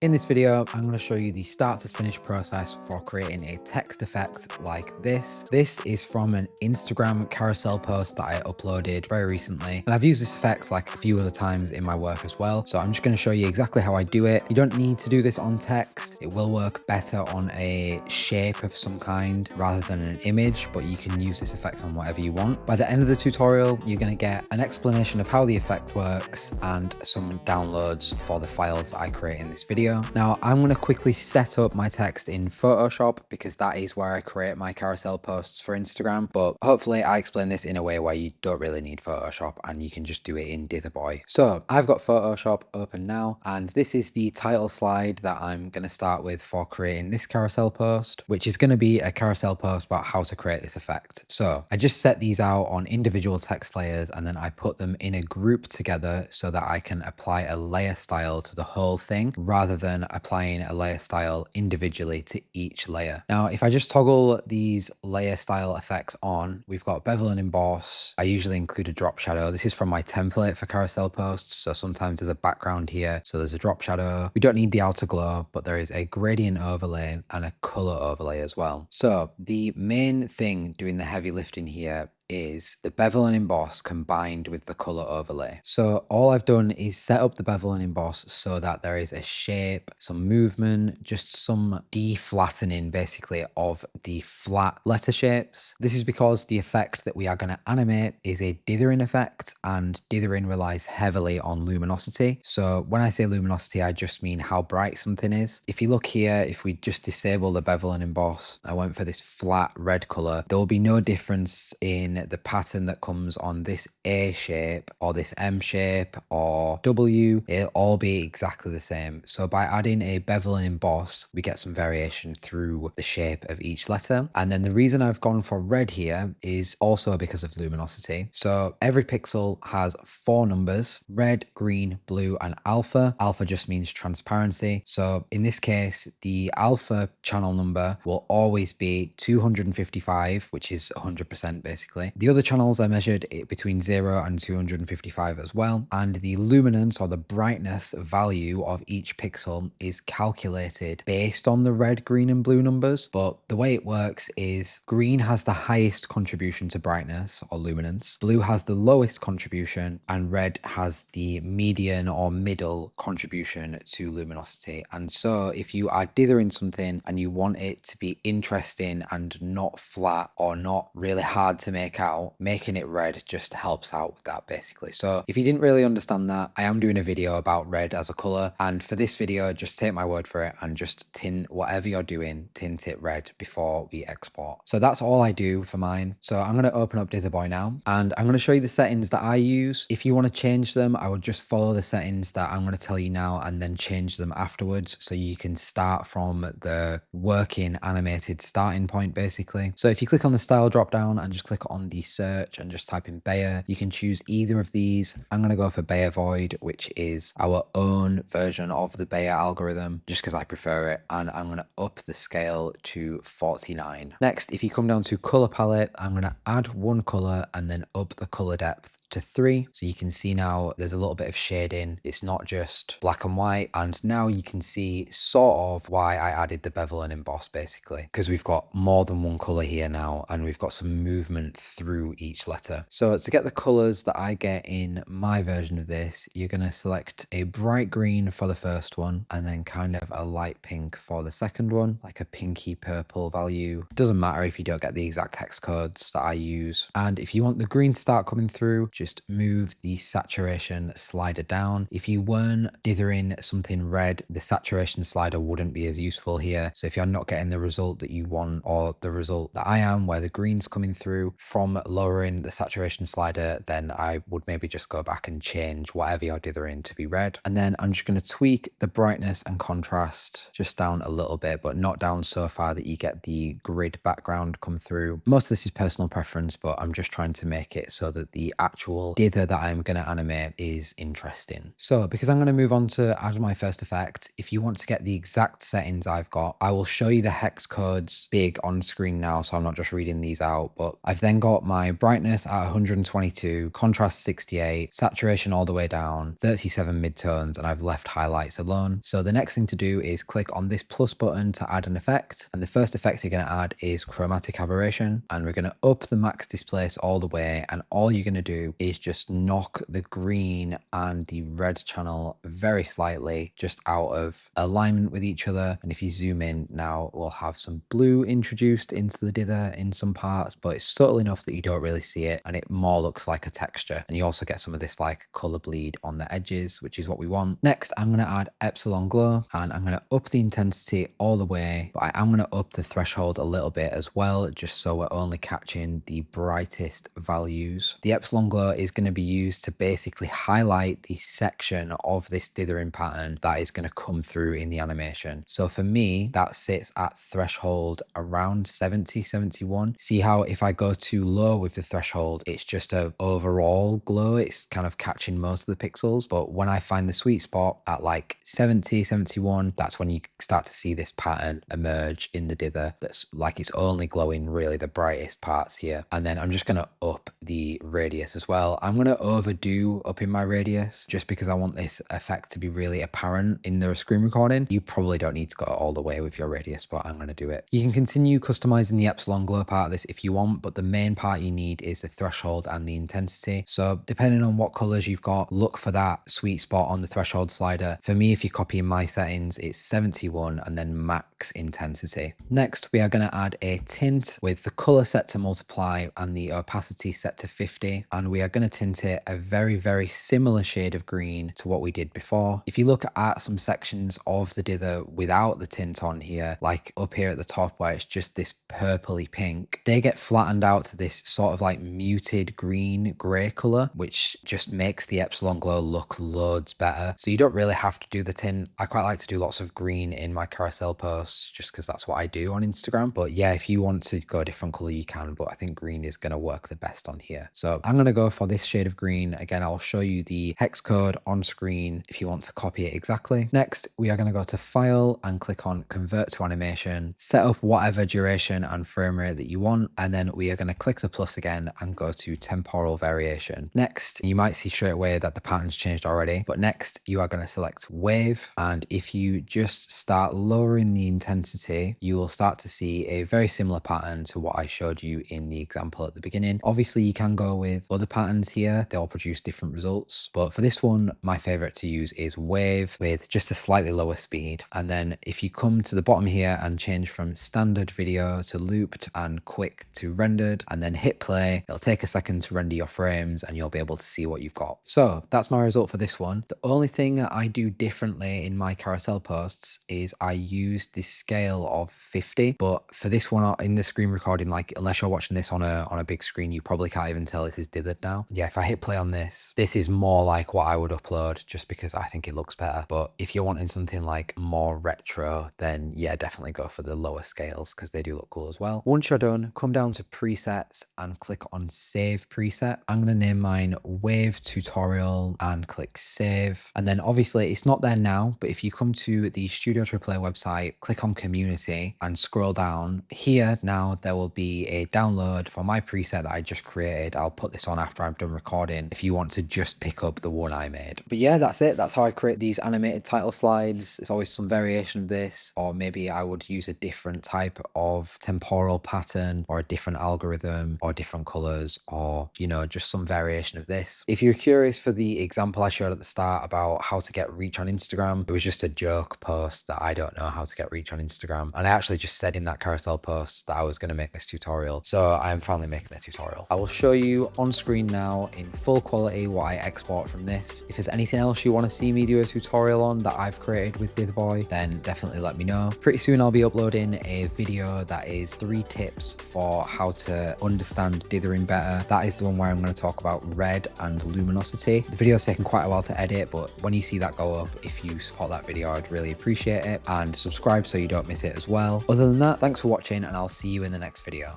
In this video, I'm going to show you the start to finish process for creating a text effect like this. This is from an Instagram carousel post that I uploaded very recently, and I've used this effect like a few other times in my work as well. So I'm just going to show you exactly how I do it. You don't need to do this on text. It will work better on a shape of some kind rather than an image, but you can use this effect on whatever you want. By the end of the tutorial, you're going to get an explanation of how the effect works and some downloads for the files that I create in this video. Now, I'm going to quickly set up my text in Photoshop because that is where I create my carousel posts for Instagram. But hopefully I explain this in a way where you don't really need Photoshop and you can just do it in Dither. So I've got Photoshop open now, and this is the title slide that I'm going to start with for creating this carousel post, which is going to be a carousel post about how to create this effect. So I just set these out on individual text layers and then I put them in a group together so that I can apply a layer style to the whole thing rather than applying a layer style individually to each layer. Now, if I just toggle these layer style effects on, we've got bevel and emboss. I usually include a drop shadow. This is from my template for carousel posts. So sometimes there's a background here. So there's a drop shadow. We don't need the outer glow, but there is a gradient overlay and a color overlay as well. So the main thing doing the heavy lifting here is the bevel and emboss combined with the color overlay. So all I've done is set up the bevel and emboss so that there is a shape, some movement, just some deflattening basically of the flat letter shapes. This is because the effect that we are going to animate is a dithering effect, and dithering relies heavily on luminosity. So when I say luminosity, I just mean how bright something is. If you look here, if we just disable the bevel and emboss, I went for this flat red color, there will be no difference in the pattern that comes on this A shape or this M shape or W. It'll all be exactly the same. So by adding a bevel and emboss, we get some variation through the shape of each letter. And then the reason I've gone for red here is also because of luminosity. So every pixel has 4 numbers: red, green, blue, and alpha. Alpha just means transparency. So in this case, the alpha channel number will always be 255, which is 100% basically. The other channels I measured it between 0 and 255 as well. And the luminance or the brightness value of each pixel is calculated based on the red, green, and blue numbers. But the way it works is green has the highest contribution to brightness or luminance, blue has the lowest contribution, and red has the median or middle contribution to luminosity. And so if you are dithering something and you want it to be interesting and not flat or not really hard to make out, making it red just helps out with that basically. So if you didn't really understand that, I am doing a video about red as a color, and for this video, just take my word for it and just tint whatever you're doing, tint it red before we export. So that's all I do for mine. So I'm going to open up Dither now, and I'm going to show you the settings that I use. If you want to change them, I would just follow the settings that I'm going to tell you now and then change them afterwards, so you can start from the working animated starting point basically. So if you click on the style drop down and just click on the search and just type in Bayer, you can choose either of these. I'm going to go for Bayer Void, which is our own version of the Bayer algorithm, just because I prefer it, and I'm going to up the scale to 49. Next, if you come down to color palette, I'm going to add one color and then up the color depth to 3. So you can see now there's a little bit of shading. It's not just black and white. And now you can see sort of why I added the bevel and emboss basically, because we've got more than one color here now and we've got some movement through each letter. So to get the colors that I get in my version of this, you're going to select a bright green for the first one and then kind of a light pink for the second one, like a pinky purple value. It doesn't matter if you don't get the exact text codes that I use. And if you want the green to start coming through, just move the saturation slider down. If you weren't dithering something red, the saturation slider wouldn't be as useful here. So if you're not getting the result that you want, or the result that I am where the green's coming through from lowering the saturation slider, then I would maybe just go back and change whatever you're dithering to be red. And then I'm just going to tweak the brightness and contrast just down a little bit, but not down so far that you get the grid background come through. Most of this is personal preference, but I'm just trying to make it so that the actual actual dither that I'm going to animate is interesting. So because I'm going to move on to add my first effect, if you want to get the exact settings I've got, I will show you the hex codes big on screen now, so I'm not just reading these out, but I've then got my brightness at 122, contrast 68, saturation all the way down, 37 midtones, and I've left highlights alone. So the next thing to do is click on this plus button to add an effect, and the first effect you're going to add is chromatic aberration, and we're going to up the max displace all the way, and all you're going to do is just knock the green and the red channel very slightly just out of alignment with each other. And if you zoom in now, we'll have some blue introduced into the dither in some parts, but it's subtle enough that you don't really see it, and it more looks like a texture. And you also get some of this like color bleed on the edges, which is what we want. Next, I'm going to add epsilon glow, and I'm going to up the intensity all the way, but I am going to up the threshold a little bit as well, just so we're only catching the brightest values. The epsilon glow is going to be used to basically highlight the section of this dithering pattern that is going to come through in the animation. So for me, that sits at threshold around 70, 71. See how if I go too low with the threshold, it's just a overall glow. It's kind of catching most of the pixels. But when I find the sweet spot at like 70, 71, that's when you start to see this pattern emerge in the dither. That's like it's only glowing really the brightest parts here. And then I'm just going to up the radius as well. I'm going to overdo upping my radius just because I want this effect to be really apparent in the screen recording. You probably don't need to go all the way with your radius, but I'm going to do it. You can continue customizing the epsilon glow part of this if you want, but the main part you need is the threshold and the intensity. So depending on what colors you've got, look for that sweet spot on the threshold slider. For me, if you copy in my settings, it's 71 and then max intensity. Next, we are going to add a tint with the color set to multiply and the opacity set to 50. And we are going to tint it a very, very similar shade of green to what we did before. If you look at some sections of the dither without the tint on here, like up here at the top where it's just this purpley pink, they get flattened out to this sort of like muted green gray color, which just makes the epsilon glow look loads better. So you don't really have to do the tint. I quite like to do lots of green in my carousel posts just because that's what I do on Instagram. But yeah, if you want to go a different color, you can, but I think green is going to work the best on here. So I'm going to go for this shade of green. Again, I'll show you the hex code on screen if you want to copy it exactly. Next, we are going to go to file and click on convert to animation, set up whatever duration and frame rate that you want. And then we are going to click the plus again and go to temporal variation. Next, you might see straight away that the pattern's changed already, but next you are going to select wave. And if you just start lowering the intensity, you will start to see a very similar pattern to what I showed you in the example at the beginning. Obviously you can go with other patterns here. They all produce different results, but for this one, my favorite to use is wave with just a slightly lower speed. And then if you come to the bottom here and change from standard video to looped and quick to rendered, and then hit play, it'll take a second to render your frames and you'll be able to see what you've got. So that's my result for this one. The only thing that I do differently in my carousel posts is I use the scale of 50, but for this one in the screen recording, like unless you're watching this on a big screen, you probably can't even tell this is dithered now. Yeah, if I hit play on this is more like what I would upload just because I think it looks better. But if you're wanting something like more retro, then yeah, definitely go for the lower scales because they do look cool as well. Once you're done, come down to presets and click on save preset. I'm going to name mine wave tutorial and click save. And then obviously it's not there now, but if you come to the Studio AAA website, click on community and scroll down here, now there will be a download for my preset that I just created. I'll put this on after I'm done recording if you want to just pick up the one I made. But yeah, that's it. That's how I create these animated title slides. There's always some variation of this, or maybe I would use a different type of temporal pattern or a different algorithm or different colors, or you know, just some variation of this. If you're curious for the example I showed at the start about how to get reach on Instagram, it was just a joke post that I don't know how to get reach on Instagram, and I actually just said in that carousel post that I was going to make this tutorial, so I am finally making the tutorial. I will show you on screen now in full quality what I export from this. If there's anything else you want to see me do a tutorial on that I've created with Dither, then definitely let me know. Pretty soon I'll be uploading a video that is 3 tips for how to understand dithering better. That is the one where I'm going to talk about red and luminosity. The video's taken quite a while to edit, but when you see that go up, if you support that video, I'd really appreciate it, and subscribe so you don't miss it as well. Other than that, thanks for watching and I'll see you in the next video.